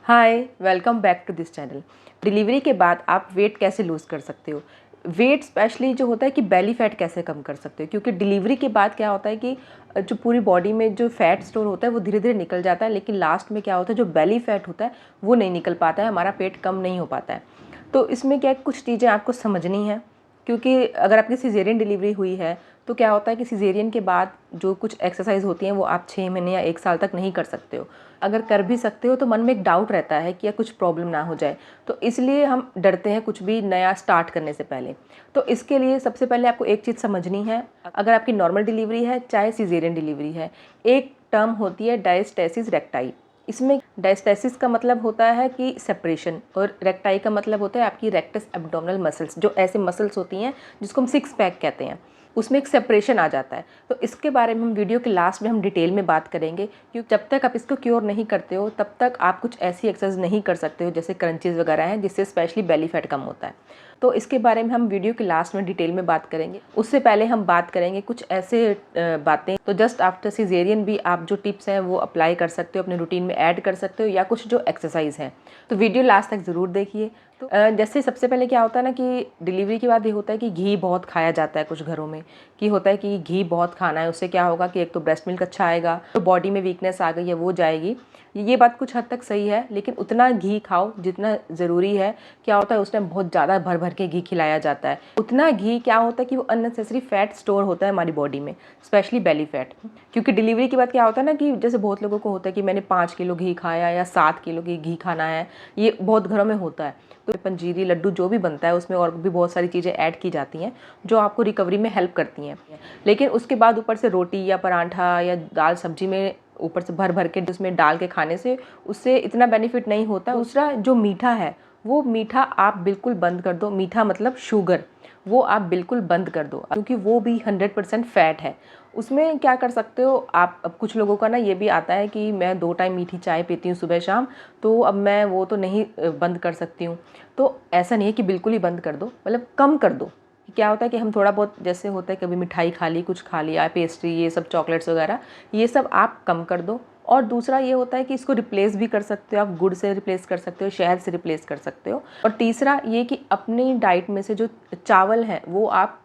Hi, welcome back to this channel. Delivery के बाद आप वेट कैसे लूज़ कर सकते हो? वेट स्पेशली जो होता है कि बेली फैट कैसे कम कर सकते हो, क्योंकि डिलीवरी के बाद क्या होता है कि जो पूरी बॉडी में जो फैट स्टोर होता है वो धीरे धीरे निकल जाता है, लेकिन लास्ट में क्या होता है जो बेली फैट होता है वो नहीं निकल पाता है, हमारा पेट कम नहीं हो पाता है। तो इसमें क्या कुछ चीज़ें आपको समझनी है, क्योंकि अगर आपकी सिजेरियन डिलीवरी हुई है तो क्या होता है कि सिजेरियन के बाद जो कुछ एक्सरसाइज होती हैं वो आप 6 महीने या 1 साल तक नहीं कर सकते हो। अगर कर भी सकते हो तो मन में एक डाउट रहता है कि या कुछ प्रॉब्लम ना हो जाए, तो इसलिए हम डरते हैं कुछ भी नया स्टार्ट करने से पहले। तो इसके लिए सबसे पहले आपको एक चीज़ समझनी है, अगर आपकी नॉर्मल डिलीवरी है चाहे सिजेरियन डिलीवरी है, एक टर्म होती है डायस्टेसिस रेक्टाई। इसमें डायस्टेसिस का मतलब होता है कि सेपरेशन, और रेक्टाई का मतलब होता है आपकी रेक्टस एब्डोमिनल मसल्स, जो ऐसे मसल्स होती हैं जिसको हम सिक्स पैक कहते हैं, उसमें एक सेपरेशन आ जाता है। तो इसके बारे में हम वीडियो के लास्ट में हम डिटेल में बात करेंगे, क्योंकि जब तक आप इसको क्योर नहीं करते हो तब तक आप कुछ ऐसी एक्सरसाइज नहीं कर सकते हो जैसे क्रंचेस वगैरह हैं, जिससे स्पेशली बेली फैट कम होता है। तो इसके बारे में हम वीडियो के लास्ट में डिटेल में बात करेंगे। उससे पहले हम बात करेंगे कुछ ऐसे बातें, तो जस्ट आफ्टर सिजेरियन भी आप जो टिप्स हैं वो अप्लाई कर सकते हो, अपने रूटीन में ऐड कर सकते हो, या कुछ जो एक्सरसाइज हैं। तो वीडियो लास्ट तक ज़रूर देखिए। तो जैसे सबसे पहले क्या होता है ना कि डिलीवरी के बाद ये होता है कि घी बहुत खाया जाता है कुछ घरों में, कि होता है कि घी बहुत खाना है, उससे क्या होगा कि एक तो ब्रेस्ट मिल्क अच्छा आएगा, तो बॉडी में वीकनेस आ गई है वो जाएगी। ये बात कुछ हद तक सही है, लेकिन उतना घी खाओ जितना ज़रूरी है। क्या होता है उस टाइम बहुत ज़्यादा भर भर के घी खिलाया जाता है, उतना घी क्या होता है कि वो अननेसेसरी फैट स्टोर होता है हमारी बॉडी में, स्पेशली बेली फैट। क्योंकि डिलीवरी के बाद क्या होता है ना कि जैसे बहुत लोगों को होता है कि मैंने 5 किलो घी खाया या 7 किलो घी खाना है, ये बहुत घरों में होता है। तो पंजीरी लड्डू जो भी बनता है उसमें और भी बहुत सारी चीज़ें ऐड की जाती हैं जो आपको रिकवरी में हेल्प करती हैं, लेकिन उसके बाद ऊपर से रोटी या पराठा या दाल सब्जी में ऊपर से भर भर के उसमें डाल के खाने से उससे इतना बेनिफिट नहीं होता। दूसरा जो मीठा है वो मीठा आप बिल्कुल बंद कर दो, मीठा मतलब शुगर, वो आप बिल्कुल बंद कर दो, क्योंकि वो भी 100% फैट है। उसमें क्या कर सकते हो आप, अब कुछ लोगों का ना ये भी आता है कि मैं 2 टाइम मीठी चाय पीती हूँ सुबह शाम, तो अब मैं वो तो नहीं बंद कर सकती हूँ। तो ऐसा नहीं है कि बिल्कुल ही बंद कर दो, मतलब कम कर दो। क्या होता है कि हम थोड़ा बहुत, जैसे होता है कभी मिठाई खा ली, कुछ खा लिया, पेस्ट्री, ये सब चॉकलेट्स वगैरह, ये सब आप कम कर दो। और दूसरा ये होता है कि इसको रिप्लेस भी कर सकते हो आप, गुड़ से रिप्लेस कर सकते हो, शहद से रिप्लेस कर सकते हो। और तीसरा ये कि अपनी डाइट में से जो चावल हैं वो आप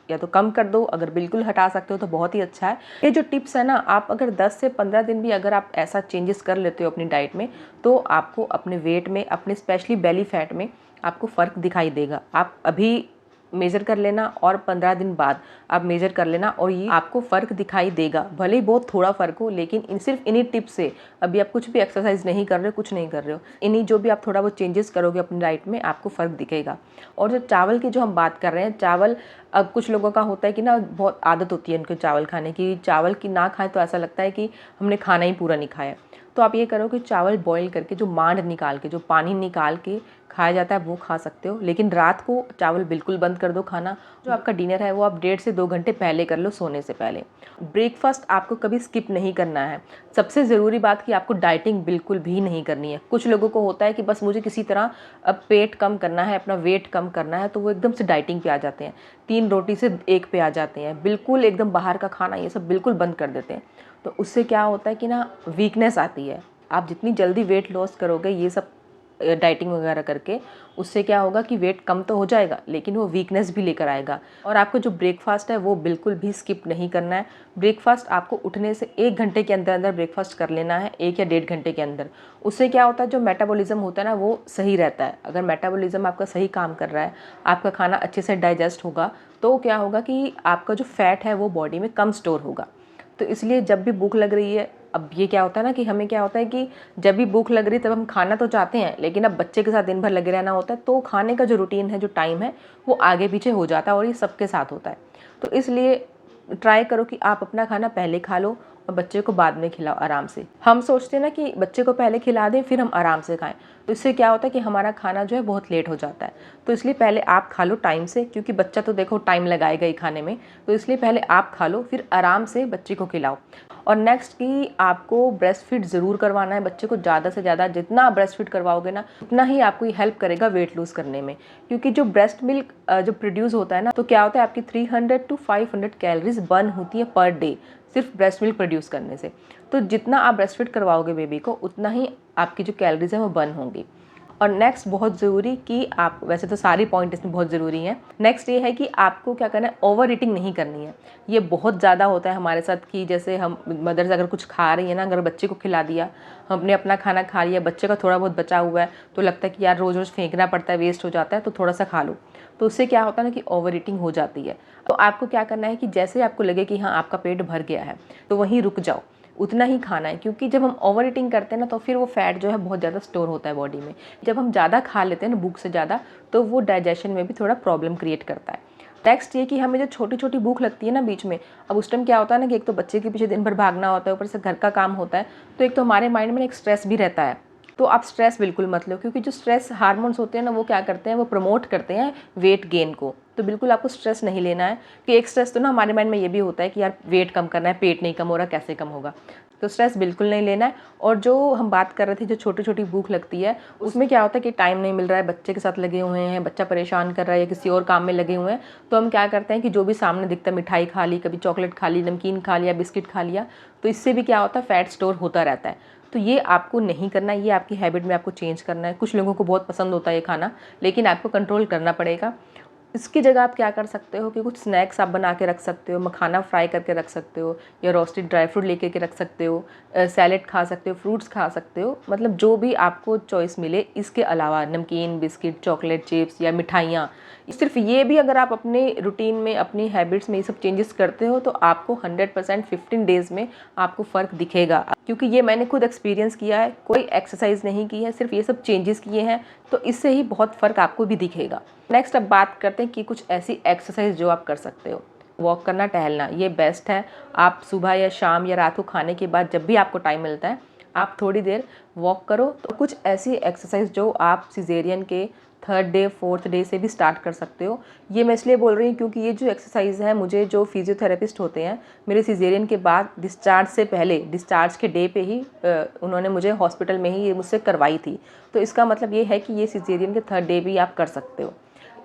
या तो कम कर दो, अगर बिल्कुल हटा सकते हो तो बहुत ही अच्छा है। ये जो टिप्स है ना, आप अगर 10 से 15 दिन भी अगर आप ऐसा चेंजेस कर लेते हो अपनी डाइट में, तो आपको अपने वेट में, अपने स्पेशली बेली फैट में आपको फ़र्क दिखाई देगा। आप अभी मेज़र कर लेना और 15 दिन बाद आप मेज़र कर लेना, और ये आपको फ़र्क दिखाई देगा। भले ही बहुत थोड़ा फ़र्क हो, लेकिन सिर्फ इन्हीं टिप्स से, अभी आप कुछ भी एक्सरसाइज नहीं कर रहे हो, कुछ नहीं कर रहे हो, इन्हीं जो भी आप थोड़ा बहुत चेंजेस करोगे अपनी डाइट में, आपको फ़र्क दिखेगा। और जो चावल की जो हम बात कर रहे हैं, चावल, अब कुछ लोगों का होता है कि ना बहुत आदत होती है उनको चावल खाने की, चावल की ना खाएं तो ऐसा लगता है कि हमने खाना ही पूरा नहीं खाया। तो आप ये करो कि चावल बॉईल करके, जो मांड निकाल के, जो पानी निकाल के खाया जाता है वो खा सकते हो, लेकिन रात को चावल बिल्कुल बंद कर दो खाना। जो आपका डिनर है वो आप 1.5 से 2 घंटे पहले कर लो, सोने से पहले। ब्रेकफास्ट आपको कभी स्किप नहीं करना है। सबसे ज़रूरी बात कि आपको डाइटिंग बिल्कुल भी नहीं करनी है। कुछ लोगों को होता है कि बस मुझे किसी तरह अब पेट कम करना है, अपना वेट कम करना है, तो वो एकदम से डाइटिंग पे आ जाते हैं, 3 रोटी से 1 पे आ जाते हैं, बिल्कुल एकदम बाहर का खाना ये सब बिल्कुल बंद कर देते हैं। तो उससे क्या होता है कि ना वीकनेस आती है। आप जितनी जल्दी वेट लॉस करोगे ये सब डाइटिंग वगैरह करके, उससे क्या होगा कि वेट कम तो हो जाएगा, लेकिन वो वीकनेस भी लेकर आएगा। और आपको जो ब्रेकफास्ट है वो बिल्कुल भी स्किप नहीं करना है। ब्रेकफास्ट आपको उठने से 1 घंटे के अंदर अंदर ब्रेकफास्ट कर लेना है, 1 या 1.5 घंटे के अंदर। उससे क्या होता है, जो मेटाबॉलिज्म होता है ना वो सही रहता है। अगर मेटाबॉलिज्म आपका सही काम कर रहा है, आपका खाना अच्छे से डाइजेस्ट होगा, तो क्या होगा कि आपका जो फैट है वो बॉडी में कम स्टोर होगा। तो इसलिए जब भी भूख लग रही है, अब ये क्या होता है ना कि हमें क्या होता है कि जब भी भूख लग रही है तब हम खाना तो चाहते हैं, लेकिन अब बच्चे के साथ दिन भर लगे रहना होता है, तो खाने का जो रूटीन है, जो टाइम है, वो आगे पीछे हो जाता है, और ये सबके साथ होता है। तो इसलिए ट्राई करो कि आप अपना खाना पहले खा लो और बच्चे को बाद में खिलाओ आराम से। हम सोचते हैं ना कि बच्चे को पहले खिला दें फिर हम आराम से खाएं, तो इससे क्या होता है कि हमारा खाना जो है बहुत लेट हो जाता है। तो इसलिए पहले आप खा लो टाइम से, क्योंकि बच्चा तो देखो टाइम लगाएगा ही खाने में, तो इसलिए पहले आप खा लो फिर आराम से बच्चे को खिलाओ। और नेक्स्ट कि आपको ब्रेस्ट फीड ज़रूर करवाना है बच्चे को, ज़्यादा से ज़्यादा जितना आप ब्रेस्ट फीड करवाओगे ना, उतना ही आपको ये हेल्प करेगा वेट लूज़ करने में। क्योंकि जो ब्रेस्ट मिल्क जो प्रोड्यूस होता है ना, तो क्या होता है आपकी 300 to 500 कैलोरीज बर्न होती है पर डे, सिर्फ ब्रेस्ट मिल्क प्रोड्यूस करने से। तो जितना आप ब्रेस्ट फीड करवाओगे बेबी को, उतना ही आपकी जो कैलोरीज हैं वो बर्न होंगी। और नेक्स्ट बहुत ज़रूरी कि आप, वैसे तो सारी पॉइंट इसमें बहुत ज़रूरी हैं, नेक्स्ट ये है कि आपको क्या करना है, ओवर ईटिंग नहीं करनी है। ये बहुत ज़्यादा होता है हमारे साथ कि जैसे हम मदर्स अगर कुछ खा रही है ना, अगर बच्चे को खिला दिया, हमने अपना खाना खा लिया, बच्चे का थोड़ा बहुत बचा हुआ है, तो लगता है कि यार रोज़ रोज़ फेंकना पड़ता है, वेस्ट हो जाता है, तो थोड़ा सा खा लो। तो उससे क्या होता है ना कि ओवर ईटिंग हो जाती है। तो आपको क्या करना है कि जैसे आपको लगे कि हाँ आपका पेट भर गया है, तो वहीं रुक जाओ, उतना ही खाना है। क्योंकि जब हम ओवर ईटिंग करते हैं ना, तो फिर वो फैट जो है बहुत ज़्यादा स्टोर होता है बॉडी में। जब हम ज़्यादा खा लेते हैं ना भूख से ज़्यादा, तो वो डाइजेशन में भी थोड़ा प्रॉब्लम क्रिएट करता है। नेक्स्ट ये कि हमें जो छोटी छोटी भूख लगती है ना बीच में, अब उस टाइम क्या होता है ना कि एक तो बच्चे के पीछे दिन भर भागना होता है, ऊपर से घर का काम होता है, तो एक तो हमारे माइंड में एक स्ट्रेस भी रहता है। तो आप स्ट्रेस बिल्कुल मत लो, क्योंकि जो स्ट्रेस हार्मोन्स होते हैं ना, वो क्या करते हैं, वो प्रमोट करते हैं वेट गेन को। तो बिल्कुल आपको स्ट्रेस नहीं लेना है कि एक स्ट्रेस तो ना हमारे माइंड में ये भी होता है कि यार वेट कम करना है, पेट नहीं कम हो रहा, कैसे कम होगा। तो स्ट्रेस बिल्कुल नहीं लेना है। और जो हम बात कर रहे थे, जो छोटी छोटी भूख लगती है, उसमें क्या होता है कि टाइम नहीं मिल रहा है, बच्चे के साथ लगे हुए हैं, बच्चा परेशान कर रहा है या किसी और काम में लगे हुए हैं, तो हम क्या करते हैं कि जो भी सामने दिखता है, मिठाई खा ली, कभी चॉकलेट खा ली, नमकीन खा लिया, बिस्किट खा लिया, तो इससे भी क्या होता है, फैट स्टोर होता रहता है। तो ये आपको नहीं करना, ये आपकी हैबिट में आपको चेंज करना है। कुछ लोगों को बहुत पसंद होता है ये खाना, लेकिन आपको कंट्रोल करना पड़ेगा। इसकी जगह आप क्या कर सकते हो कि कुछ स्नैक्स आप बना के रख सकते हो, मखाना फ्राई करके रख सकते हो, या रोस्टेड ड्राई फ्रूट लेके के रख सकते हो, सैलेड खा सकते हो, फ्रूट्स खा सकते हो, मतलब जो भी आपको चॉइस मिले। इसके अलावा नमकीन, बिस्किट, चॉकलेट, चिप्स या मिठाइयाँ, सिर्फ ये भी अगर आप अपने रूटीन में, अपनी हैबिट्स में ये सब चेंजेस करते हो, तो आपको 100% 15 डेज़ में आपको फ़र्क दिखेगा। क्योंकि ये मैंने खुद एक्सपीरियंस किया है, कोई एक्सरसाइज नहीं की है, सिर्फ ये सब चेंजेस किए हैं, तो इससे ही बहुत फ़र्क आपको भी दिखेगा। नेक्स्ट अब बात करते हैं कि कुछ ऐसी एक्सरसाइज जो आप कर सकते हो। वॉक करना, टहलना, ये बेस्ट है। आप सुबह या शाम या रात को खाने के बाद जब भी आपको टाइम मिलता है, आप थोड़ी देर वॉक करो। तो कुछ ऐसी एक्सरसाइज जो आप सिजेरियन के 3rd डे 4th डे से भी स्टार्ट कर सकते हो। ये मैं इसलिए बोल रही हूँ क्योंकि ये जो एक्सरसाइज है, मुझे जो फिजियोथेरेपिस्ट होते हैं, मेरे सिजेरियन के बाद डिस्चार्ज से पहले, डिस्चार्ज के डे पे ही उन्होंने मुझे हॉस्पिटल में ही ये मुझसे करवाई थी। तो इसका मतलब ये है कि ये सिजेरियन के 3rd डे भी आप कर सकते हो।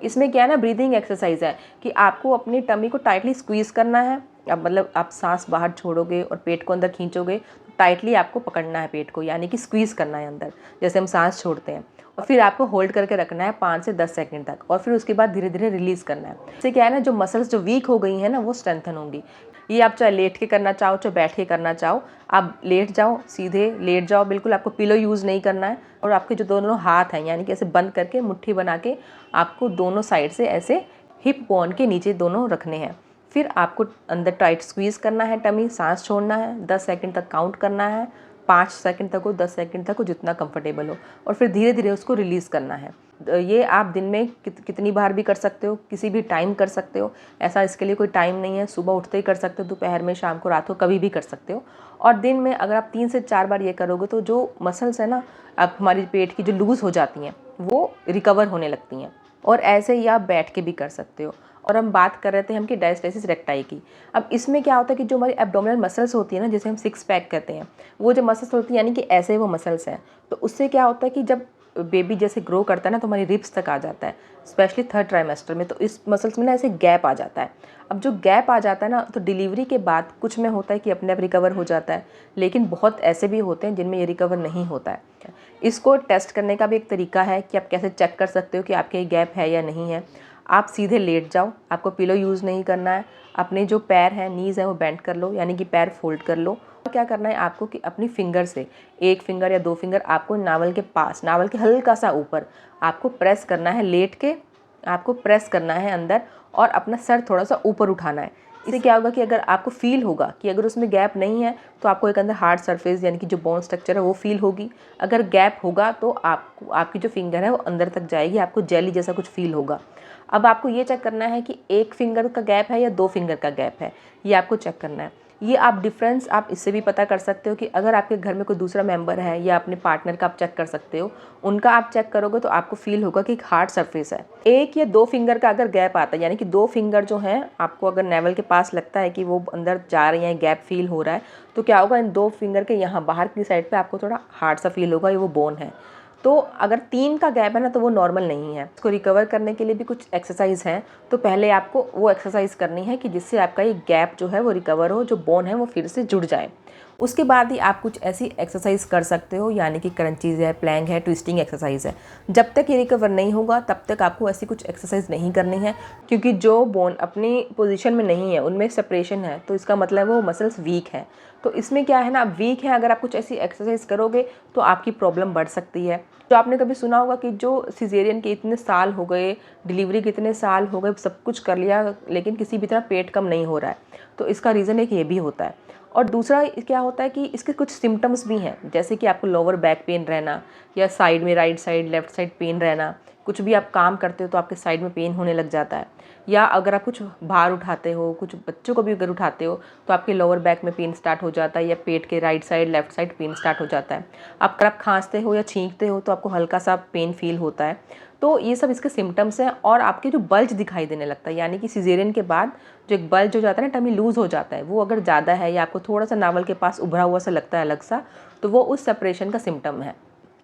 इसमें क्या है ना, ब्रीदिंग एक्सरसाइज है कि आपको अपनी टमी को टाइटली स्क्वीज़ करना है। अब मतलब आप सांस बाहर छोड़ोगे और पेट को अंदर खींचोगे, तो टाइटली आपको पकड़ना है पेट को, यानी कि स्क्वीज़ करना है अंदर, जैसे हम सांस छोड़ते हैं। और फिर आपको होल्ड करके रखना है 5 से 10 सेकंड तक, और फिर उसके बाद धीरे धीरे रिलीज़ करना है। इससे क्या है ना, जो मसल्स जो वीक हो गई हैं ना, वो स्ट्रेंथन होंगी। ये आप चाहे लेट के करना चाहो, चाहे बैठ के करना चाहो, आप लेट जाओ, सीधे लेट जाओ, बिल्कुल आपको पिलो यूज़ नहीं करना है। और आपके जो दोनों हाथ हैं, यानी कि ऐसे बंद करके मुट्ठी बना के आपको दोनों साइड से ऐसे हिप बोन के नीचे दोनों रखने हैं। फिर आपको अंदर टाइट स्क्वीज़ करना है टमी, सांस छोड़ना है, 10 सेकंड तक काउंट करना है, 5 सेकंड तक हो, 10 सेकंड तक हो, जितना कंफर्टेबल हो, और फिर धीरे धीरे उसको रिलीज़ करना है। ये आप दिन में कितनी बार भी कर सकते हो, किसी भी टाइम कर सकते हो। ऐसा इसके लिए कोई टाइम नहीं है, सुबह उठते ही कर सकते हो, दोपहर में, शाम को, रात को, कभी भी कर सकते हो। और दिन में अगर आप 3 से 4 बार ये करोगे, तो जो मसल्स है ना, अब हमारी पेट की जो लूज़ हो जाती हैं, वो रिकवर होने लगती हैं। और ऐसे ही आप बैठ के भी कर सकते हो। और हम बात कर रहे थे हम कि डायस्टेसिस रेक्टाई की। अब इसमें क्या होता है कि जो हमारी एब्डोमिनल मसल्स होती है ना, जैसे हम 6 पैक कहते हैं, वो जो मसल्स होती है, यानी कि ऐसे वो मसल्स हैं। तो उससे क्या होता है कि जब बेबी जैसे ग्रो करता है ना, तो हमारी रिब्स तक आ जाता है, स्पेशली 3rd ट्राइमेस्टर में। तो इस मसल्स में ना ऐसे गैप आ जाता है। अब जो गैप आ जाता है ना, तो डिलीवरी के बाद कुछ में होता है कि अपने आप रिकवर हो जाता है, लेकिन बहुत ऐसे भी होते हैं जिनमें ये रिकवर नहीं होता है। इसको टेस्ट करने का भी एक तरीका है कि आप कैसे चेक कर सकते हो कि आपके ये गैप है या नहीं है। आप सीधे लेट जाओ, आपको पिलो यूज़ नहीं करना है। अपने जो पैर हैं, नीज़ हैं, वो बेंड कर लो, यानी कि पैर फोल्ड कर लो। और क्या करना है आपको कि अपनी फिंगर से, 1 फिंगर या 2 फिंगर आपको नावल के पास, नावल के हल्का सा ऊपर आपको प्रेस करना है। लेट के आपको प्रेस करना है अंदर, और अपना सर थोड़ा सा ऊपर उठाना है। इससे क्या होगा कि अगर आपको फील होगा कि अगर उसमें गैप नहीं है, तो आपको एक अंदर हार्ड सरफेस, यानी कि जो बोन स्ट्रक्चर है, वो फील होगी। अगर गैप होगा तो आपको, आपकी जो फिंगर है वो अंदर तक जाएगी, आपको जेली जैसा कुछ फील होगा। अब आपको ये चेक करना है कि 1 फिंगर का गैप है या 2 फिंगर का गैप है, ये आपको चेक करना है। ये आप डिफरेंस आप इससे भी पता कर सकते हो कि अगर आपके घर में कोई दूसरा मेंबर है या अपने पार्टनर का आप चेक कर सकते हो, उनका आप चेक करोगे तो आपको फील होगा कि एक हार्ड सरफेस है। 1 या 2 फिंगर का अगर गैप आता है, यानी कि 2 फिंगर जो हैं, आपको अगर नेवल के पास लगता है कि वो अंदर जा रही हैं, गैप फील हो रहा है, तो क्या होगा, इन 2 फिंगर के यहाँ बाहर की साइड पे आपको थोड़ा हार्ड सा फील होगा, ये वो बोन है। तो अगर 3 का गैप है ना तो वो नॉर्मल नहीं है। इसको रिकवर करने के लिए भी कुछ एक्सरसाइज हैं। तो पहले आपको वो एक्सरसाइज करनी है कि जिससे आपका ये गैप जो है वो रिकवर हो, जो बोन है वो फिर से जुड़ जाए। उसके बाद ही आप कुछ ऐसी एक्सरसाइज कर सकते हो, यानी कि क्रंचीज़ है, प्लैंक है, ट्विस्टिंग एक्सरसाइज है। जब तक ये रिकवर नहीं होगा तब तक आपको ऐसी कुछ एक्सरसाइज नहीं करनी है, क्योंकि जो बोन अपनी पोजीशन में नहीं है उनमें सेपरेशन है, तो इसका मतलब वो मसल्स वीक है। तो इसमें क्या है ना, आप वीक है, अगर आप कुछ ऐसी एक्सरसाइज करोगे तो आपकी प्रॉब्लम बढ़ सकती है। जो आपने कभी सुना होगा कि जो सिजेरियन के इतने साल हो गए, डिलीवरी के इतने साल हो गए, सब कुछ कर लिया लेकिन किसी भी तरह पेट कम नहीं हो रहा है, तो इसका रीज़न एक ये भी होता है। और दूसरा क्या होता है कि इसके कुछ सिम्टम्स भी हैं, जैसे कि आपको लोअर बैक पेन रहना, या साइड में right side left side pain रहना। कुछ भी आप काम करते हो तो आपके साइड में पेन होने लग जाता है, या अगर आप कुछ भार उठाते हो, कुछ बच्चों को भी अगर उठाते हो तो आपके लोअर बैक में पेन स्टार्ट हो जाता है, या पेट के right side left side pain start हो जाता है। अगर आप खांसते हो या छींकते हो तो आपको हल्का सा पेन फील होता है। तो ये सब इसके सिम्टम्स हैं। और आपके जो बल्ज दिखाई देने लगता है, यानी कि सिजेरियन के बाद जो एक बल्ज हो जाता है ना, टमी लूज़ हो जाता है, वो अगर ज़्यादा है या आपको थोड़ा सा नावल के पास उभरा हुआ सा लगता है अलग सा, तो वो उस सेपरेशन का सिम्टम है।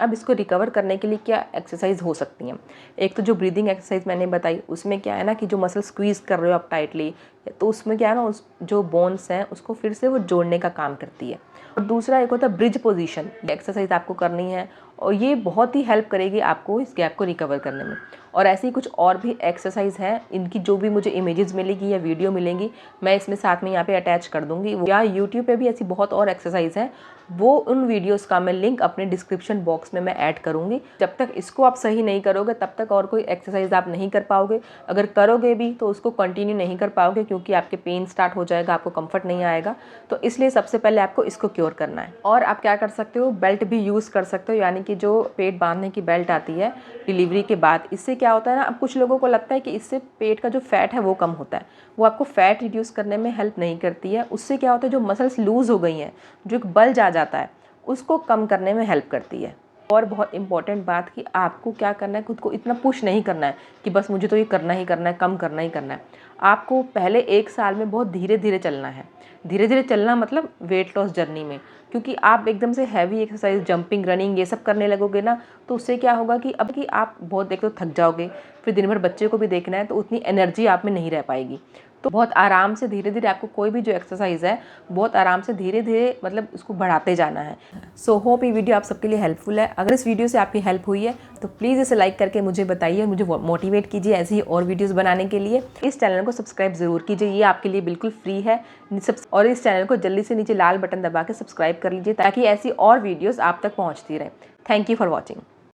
अब इसको रिकवर करने के लिए क्या एक्सरसाइज हो सकती हैं? एक तो जो ब्रीदिंग एक्सरसाइज मैंने बताई, उसमें क्या है ना कि जो मसल स्क्वीज़ कर रहे हो आप टाइटली, तो उसमें क्या है ना, उस जो बोन्स हैं उसको फिर से वो जोड़ने का काम करती है। और दूसरा एक होता है ब्रिज पोजीशन, ये एक्सरसाइज आपको करनी है और ये बहुत ही हेल्प करेगी आपको इस गैप को रिकवर करने में। और ऐसी कुछ और भी एक्सरसाइज हैं, इनकी जो भी मुझे इमेजेस मिलेगी या वीडियो मिलेंगी मैं इसमें साथ में यहाँ पे अटैच कर दूँगी, या यूट्यूब पे भी ऐसी बहुत और एक्सरसाइज हैं, वो उन वीडियोस का मैं लिंक अपने डिस्क्रिप्शन बॉक्स में मैं ऐड करूँगी। जब तक इसको आप सही नहीं करोगे तब तक और कोई एक्सरसाइज आप नहीं कर पाओगे। अगर करोगे भी तो उसको कंटिन्यू नहीं कर पाओगे, क्योंकि आपके पेन स्टार्ट हो जाएगा, आपको कंफर्ट नहीं आएगा। तो इसलिए सबसे पहले आपको इसको क्योर करना है। और आप क्या कर सकते हो, बेल्ट भी यूज़ कर सकते हो, यानी कि जो पेट बांधने की बेल्ट आती है डिलीवरी के बाद। इससे क्या होता है ना, अब कुछ लोगों को लगता है कि इससे पेट का जो फैट है वो कम होता है। वो आपको फैट रिड्यूस करने में हेल्प नहीं करती है। उससे क्या होता है, जो मसल्स लूज़ हो गई हैं, जो एक बल्ज आ जाता है, उसको कम करने में हेल्प करती है। और बहुत इंपॉर्टेंट बात कि आपको क्या करना है, खुद को इतना पुश नहीं करना है कि बस मुझे तो ये करना ही करना है, कम करना ही करना है। आपको पहले 1 साल में बहुत धीरे धीरे चलना है। धीरे धीरे चलना मतलब वेट लॉस जर्नी में, क्योंकि आप एकदम से हैवी एक्सरसाइज, जंपिंग, रनिंग ये सब करने लगोगे ना, तो उससे क्या होगा कि अब कि आप बहुत एक तो थक जाओगे, फिर दिन भर बच्चे को भी देखना है, तो उतनी एनर्जी आप में नहीं रह पाएगी। तो बहुत आराम से धीरे धीरे आपको कोई भी जो एक्सरसाइज है बहुत आराम से धीरे धीरे मतलब उसको बढ़ाते जाना है। सो होप ये वीडियो आप सबके लिए हेल्पफुल है। अगर इस वीडियो से आपकी हेल्प हुई है तो प्लीज़ इसे लाइक करके मुझे बताइए, मुझे मोटिवेट कीजिए ऐसे ही और वीडियोस बनाने के लिए। इस चैनल को सब्सक्राइब ज़रूर कीजिए, ये आपके लिए बिल्कुल फ्री है। और इस चैनल को जल्दी से नीचे लाल बटन दबा के सब्सक्राइब कर लीजिए, ताकि ऐसी और वीडियोज़ आप तक पहुँचती रहे। Thank you for watching.